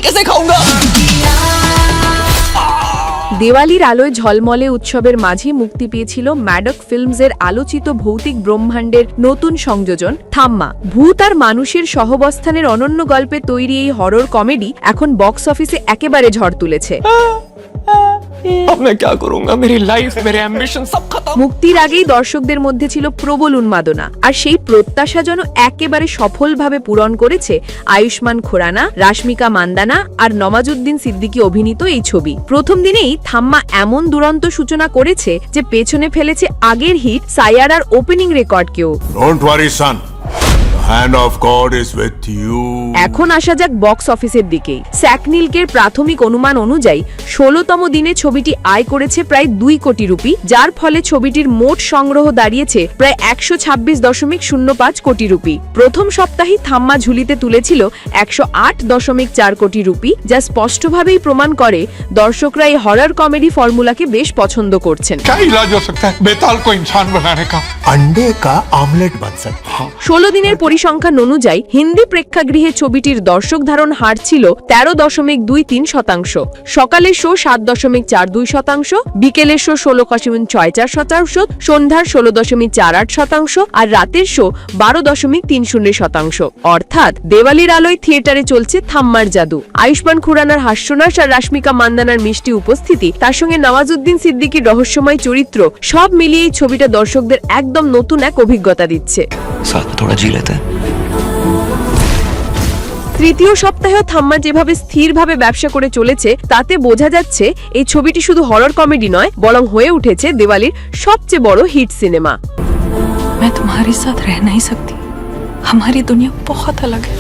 कैसे खाऊंगा। দেওয়ালির আলোয় ঝলমলে উৎসবের মাঝে মুক্তি পেয়েছিল ম্যাডক ফিল্মসের আলোচিত ভৌতিক ব্রহ্মাণ্ডের নতুন সংযোজন থাম্মা। ভূত আর মানুষের সহবস্থানের অনন্য গল্পে তৈরি এই হরর কমেডি এখন বক্স অফিসে একেবারে ঝড় তুলেছে। अब मैं क्या करूंगा, मेरी लाइफ मेरे एम्बिशन सब खत्म। মুক্তির আগেই দর্শকদের মধ্যে ছিল প্রবল উন্মাদনা, আর সেই প্রত্যাশা যেন একেবারে সফলভাবে পূরণ করেছে আয়ুষ্মান খুরানা, রাশমিকা মান্দানা আর নওয়াজুদ্দিন সিদ্দিকী অভিনীত এই ছবি। প্রথম দিনেই থাম্মা এমন দুরন্ত সূচনা করেছে যে পেছনে ফেলেছে আগের হিট সায়ারার ওপেনিং রেকর্ডকেও। Don't worry, son. The hand of God is with you. এখন আসা যাক বক্স অফিসের দিকে। স্যাকনিলকের প্রাথমিক অনুমান অনুযায়ী 16তম দিনে ছবিটি আয় করেছে প্রায় 2 কোটি রুপি, যার ফলে ছবিটির মোট সংগ্রহ দাঁড়িয়েছে প্রায় 126.05 কোটি রুপি। প্রথম সপ্তাহে থাম্মা ঝুলিতে তুলেছিল 108.4 কোটি রুপি, যা স্পষ্টভাবেই প্রমাণ করে দর্শকরা এই হরর কমেডি ফর্মুলাকে বেশ পছন্দ করছেন। क्या इलाज हो सकता है बेताल को इंसान बनाने का? अंडे का ऑमलेट बन सकता है। 16 দিনের পরিসংখ্যান অনুযায়ী হিন্দি প্রেক্ষাগৃহে ছবিটির দর্শক ধারণ হার ছিল 13.23%। সকালের শো 7.42%, বিকেলের শো 16.64%, সন্ধ্যার 16.48% আর রাতের শো 12.30%। অর্থাৎ দেওয়ালির আলোয় থিয়েটারে চলছে থাম্মার জাদু। আয়ুষ্মান খুরানার হাস্যনাস আর রাশমিকা মান্দানার মিষ্টি উপস্থিতি, তার সঙ্গে নওয়াজুদ্দিন সিদ্দিকীর রহস্যময় চরিত্র, সব মিলিয়ে এই ছবিটা দর্শকদের একদম নতুন এক অভিজ্ঞতা দিচ্ছে। साथ में थोड़ा जी लेते हैं। তৃতীয় সপ্তাহেও থাম্মা যেভাবে স্থিরভাবে ব্যবসা করে চলেছে তাতে বোঝা যাচ্ছে এই ছবিটি শুধু হরর কমেডি নয়, বরং হয়ে উঠেছে দেওয়ালির সবচেয়ে বড় হিট সিনেমা। मैं तुम्हारे साथ रह नहीं सकती, हमारी दुनिया बहुत अलग है।